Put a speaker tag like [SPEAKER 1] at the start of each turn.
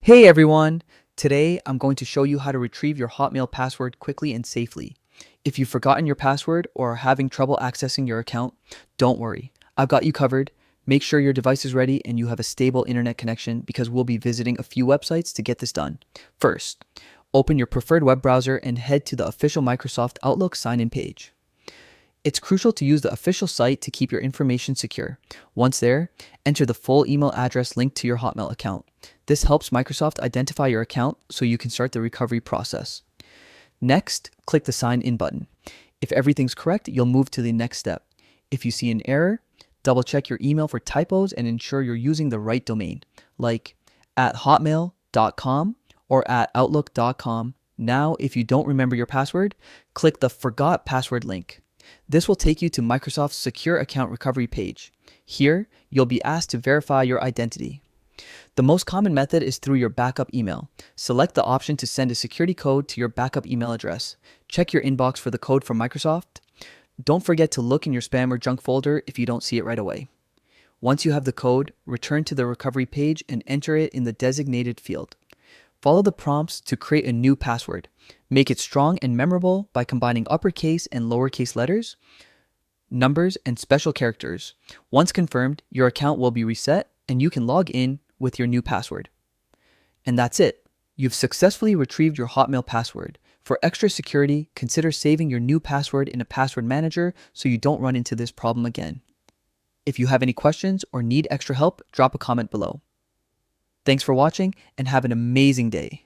[SPEAKER 1] Hey everyone! Today I'm going to show you how to retrieve your Hotmail password quickly and safely. If you've forgotten your password or are having trouble accessing your account, don't worry. I've got you covered. Make sure your device is ready and you have a stable internet connection because we'll be visiting a few websites to get this done. First, open your preferred web browser and head to the official Microsoft Outlook sign-in page. It's crucial to use the official site to keep your information secure. Once there, enter the full email address linked to your Hotmail account. This helps Microsoft identify your account so you can start the recovery process. Next, click the Sign In button. If everything's correct, you'll move to the next step. If you see an error, double check your email for typos and ensure you're using the right domain, like at hotmail.com or at outlook.com. Now, if you don't remember your password, click the Forgot Password link. This will take you to Microsoft's Secure Account Recovery page. Here, you'll be asked to verify your identity. The most common method is through your backup email. Select the option to send a security code to your backup email address. Check your inbox for the code from Microsoft. Don't forget to look in your spam or junk folder if you don't see it right away. Once you have the code, return to the recovery page and enter it in the designated field. Follow the prompts to create a new password. Make it strong and memorable by combining uppercase and lowercase letters, numbers, and special characters. Once confirmed, your account will be reset and you can log in with your new password. And that's it. You've successfully retrieved your Hotmail password. For extra security, consider saving your new password in a password manager so you don't run into this problem again. If you have any questions or need extra help, drop a comment below. Thanks for watching and have an amazing day.